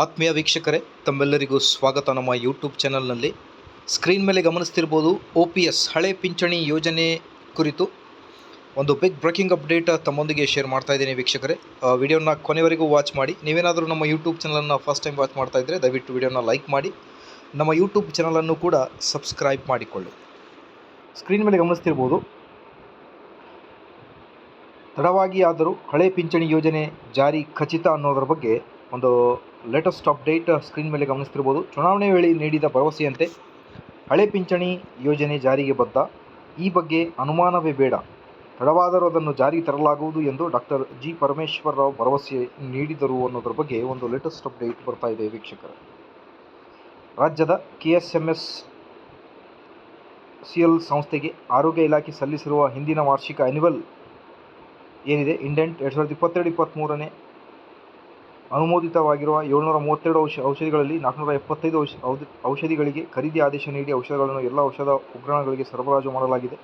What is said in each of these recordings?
ಆತ್ಮೀಯ ವೀಕ್ಷಕರೇ, ತಮ್ಮೆಲ್ಲರಿಗೂ ಸ್ವಾಗತ. ನಮ್ಮ ಯೂಟ್ಯೂಬ್ ಚಾನಲ್ನಲ್ಲಿ ಸ್ಕ್ರೀನ್ ಮೇಲೆ ಗಮನಿಸ್ತಿರ್ಬೋದು, OPS ಹಳೆ ಪಿಂಚಣಿ ಯೋಜನೆ ಕುರಿತು ಒಂದು ಬಿಗ್ ಬ್ರೇಕಿಂಗ್ ಅಪ್ಡೇಟ್ ತಮ್ಮೊಂದಿಗೆ ಶೇರ್ ಮಾಡ್ತಾ ಇದ್ದೀನಿ ವೀಕ್ಷಕರೇ. ವಿಡಿಯೋನ ಕೊನೆವರೆಗೂ ವಾಚ್ ಮಾಡಿ. ನೀವೇನಾದರೂ ನಮ್ಮ ಯೂಟ್ಯೂಬ್ ಚಾನಲನ್ನು ಫಸ್ಟ್ ಟೈಮ್ ವಾಚ್ ಮಾಡ್ತಾ ಇದ್ದರೆ ದಯವಿಟ್ಟು ವಿಡಿಯೋನ ಲೈಕ್ ಮಾಡಿ, ನಮ್ಮ ಯೂಟ್ಯೂಬ್ ಚಾನಲನ್ನು ಕೂಡ ಸಬ್ಸ್ಕ್ರೈಬ್ ಮಾಡಿಕೊಳ್ಳಿ. ಸ್ಕ್ರೀನ್ ಮೇಲೆ ಗಮನಿಸ್ತಿರ್ಬೋದು, ತಡವಾಗಿ ಆದರೂ ಹಳೆ ಪಿಂಚಣಿ ಯೋಜನೆ ಜಾರಿ ಖಚಿತ ಅನ್ನೋದರ ಬಗ್ಗೆ ಒಂದು ಲೇಟೆಸ್ಟ್ ಅಪ್ಡೇಟ್ ಸ್ಕ್ರೀನ್ ಮೇಲೆ ಗಮನಿಸ್ತಿರ್ಬೋದು. ಚುನಾವಣೆ ವೇಳೆ ನೀಡಿದ ಭರವಸೆಯಂತೆ ಹಳೆ ಪಿಂಚಣಿ ಯೋಜನೆ ಜಾರಿಗೆ ಬದ್ಧ. ಈ ಬಗ್ಗೆ ಅನುಮಾನವೇ ಬೇಡ. ತಡವಾದರೂ ಅದನ್ನು ಜಾರಿಗೆ ತರಲಾಗುವುದು ಎಂದು ಡಾಕ್ಟರ್ ಜಿ. ಪರಮೇಶ್ವರ್ ರಾವ್ ಭರವಸೆ ನೀಡಿದರು ಅನ್ನೋದ್ರ ಬಗ್ಗೆ ಒಂದು ಲೇಟೆಸ್ಟ್ ಅಪ್ಡೇಟ್ ಬರ್ತಾ ಇದೆ ವೀಕ್ಷಕರೇ. ರಾಜ್ಯದ KSMSCL ಸಂಸ್ಥೆಗೆ ಆರೋಗ್ಯ ಇಲಾಖೆ ಸಲ್ಲಿಸಿರುವ ಹಿಂದಿನ ವಾರ್ಷಿಕ ಆ್ಯನ್ಯುವಲ್ ಏನಿದೆ ಇಂಡೆಂಟ್ 2022-23ನೇ ಅನುಮೋದಿತವಾಗಿರುವ 732 ಔಷಧಿಗಳಲ್ಲಿ 475 ಔಷಧಿಗಳಿಗೆ ಖರೀದಿ ಆದೇಶ ನೀಡಿ ಔಷಧಗಳನ್ನು ಎಲ್ಲ ಔಷಧ ಉಗ್ರಾಣಗಳಿಗೆ ಸರಬರಾಜು ಮಾಡಲಾಗಿದೆ.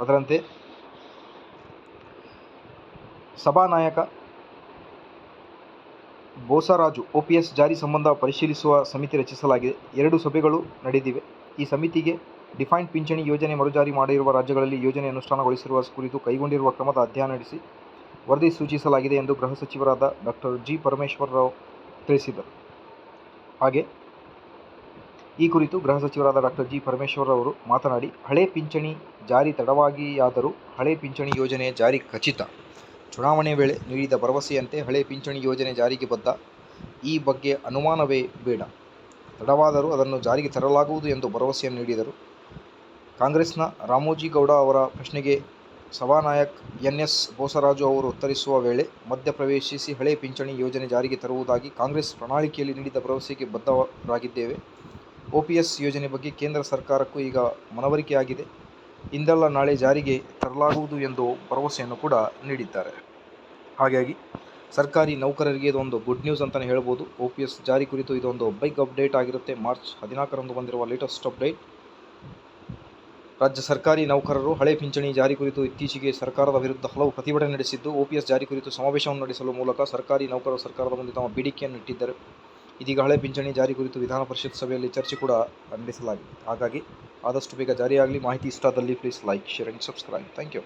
ಅದರಂತೆ ಸಭಾನಾಯಕ ಬೋಸರಾಜು OPS ಜಾರಿ ಸಂಬಂಧ ಪರಿಶೀಲಿಸುವ ಸಮಿತಿ ರಚಿಸಲಾಗಿದೆ. 2 ಸಭೆಗಳು ನಡೆದಿವೆ. ಈ ಸಮಿತಿಗೆ ಡಿಫೈನ್ಡ್ ಪಿಂಚಣಿ ಯೋಜನೆ ಮರುಜಾರಿ ಮಾಡಿರುವ ರಾಜ್ಯಗಳಲ್ಲಿ ಯೋಜನೆ ಅನುಷ್ಠಾನಗೊಳಿಸಿರುವ ಕುರಿತು ಕೈಗೊಂಡಿರುವ ಕ್ರಮದ ಅಧ್ಯಯನ ನಡೆಸಿ ವರದಿ ಸೂಚಿಸಲಾಗಿದೆ ಎಂದು ಗೃಹ ಸಚಿವರಾದ ಡಾಕ್ಟರ್ ಜಿ. ಪರಮೇಶ್ವರ್ ರಾವ್ ತಿಳಿಸಿದರು. ಹಾಗೆ ಈ ಕುರಿತು ಗೃಹ ಸಚಿವರಾದ ಡಾಕ್ಟರ್ ಜಿ. ಪರಮೇಶ್ವರ್ ಅವರು ಮಾತನಾಡಿ, ಹಳೆ ಪಿಂಚಣಿ ಜಾರಿ ತಡವಾಗಿಯಾದರೂ ಹಳೆ ಪಿಂಚಣಿ ಯೋಜನೆ ಜಾರಿ ಖಚಿತ. ಚುನಾವಣೆ ವೇಳೆ ನೀಡಿದ ಭರವಸೆಯಂತೆ ಹಳೆ ಪಿಂಚಣಿ ಯೋಜನೆ ಜಾರಿಗೆ ಬದ್ಧ. ಈ ಬಗ್ಗೆ ಅನುಮಾನವೇ ಬೇಡ. ತಡವಾದರೂ ಅದನ್ನು ಜಾರಿಗೆ ತರಲಾಗುವುದು ಎಂದು ಭರವಸೆಯನ್ನು ನೀಡಿದರು. ಕಾಂಗ್ರೆಸ್ನ ರಾಮೋಜಿಗೌಡ ಅವರ ಪ್ರಶ್ನೆಗೆ ಸಭಾನಾಯಕ NS ಬೋಸರಾಜು ಅವರು ಉತ್ತರಿಸುವ ವೇಳೆ, ಮಧ್ಯಪ್ರವೇಶಿಸಿ ಹಳೆ ಪಿಂಚಣಿ ಯೋಜನೆ ಜಾರಿಗೆ ತರುವುದಾಗಿ ಕಾಂಗ್ರೆಸ್ ಪ್ರಣಾಳಿಕೆಯಲ್ಲಿ ನೀಡಿದ ಭರವಸೆಗೆ ಬದ್ಧರಾಗಿದ್ದೇವೆ. OPS ಯೋಜನೆ ಬಗ್ಗೆ ಕೇಂದ್ರ ಸರ್ಕಾರಕ್ಕೂ ಈಗ ಮನವರಿಕೆಯಾಗಿದೆ. ಇಂದಲ್ಲ ನಾಳೆ ಜಾರಿಗೆ ತರಲಾಗುವುದು ಎಂದು ಭರವಸೆಯನ್ನು ಕೂಡ ನೀಡಿದ್ದಾರೆ. ಹಾಗಾಗಿ ಸರ್ಕಾರಿ ನೌಕರರಿಗೆ ಇದೊಂದು ಗುಡ್ ನ್ಯೂಸ್ ಅಂತಲೇ ಹೇಳ್ಬೋದು. OPS ಜಾರಿ ಕುರಿತು ಇದೊಂದು ಬಿಗ್ ಅಪ್ಡೇಟ್ ಆಗಿರುತ್ತೆ. ಮಾರ್ಚ್ 14ರಂದು ಬಂದಿರುವ ಲೇಟೆಸ್ಟ್ ಅಪ್ಡೇಟ್. ರಾಜ್ಯ ಸರ್ಕಾರಿ ನೌಕರರು ಹಳೆ ಪಿಂಚಣಿ ಜಾರಿ ಕುರಿತು ಇತ್ತೀಚೆಗೆ ಸರ್ಕಾರದ ವಿರುದ್ಧ ಹಲವು ಪ್ರತಿಭಟನೆ ನಡೆಸಿದ್ದು, OPS ಜಾರಿ ಕುರಿತು ಸಮಾವೇಶವನ್ನು ನಡೆಸಲು ಮೂಲಕ ಸರ್ಕಾರಿ ನೌಕರರು ಸರ್ಕಾರದ ಮುಂದೆ ತಮ್ಮ ಬೇಡಿಕೆಯನ್ನು ಇಟ್ಟಿದ್ದರು. ಇದೀಗ ಹಳೆ ಪಿಂಚಣಿ ಜಾರಿ ಕುರಿತು ವಿಧಾನ ಪರಿಷತ್ ಸಭೆಯಲ್ಲಿ ಚರ್ಚೆ ಕೂಡ ನಡೆಸಲಾಗಿದೆ. ಹಾಗಾಗಿ ಆದಷ್ಟು ಬೇಗ ಜಾರಿಯಾಗಲಿ. ಮಾಹಿತಿ ಇಷ್ಟ ಆದಲ್ಲಿ please like, share and subscribe. Thank you.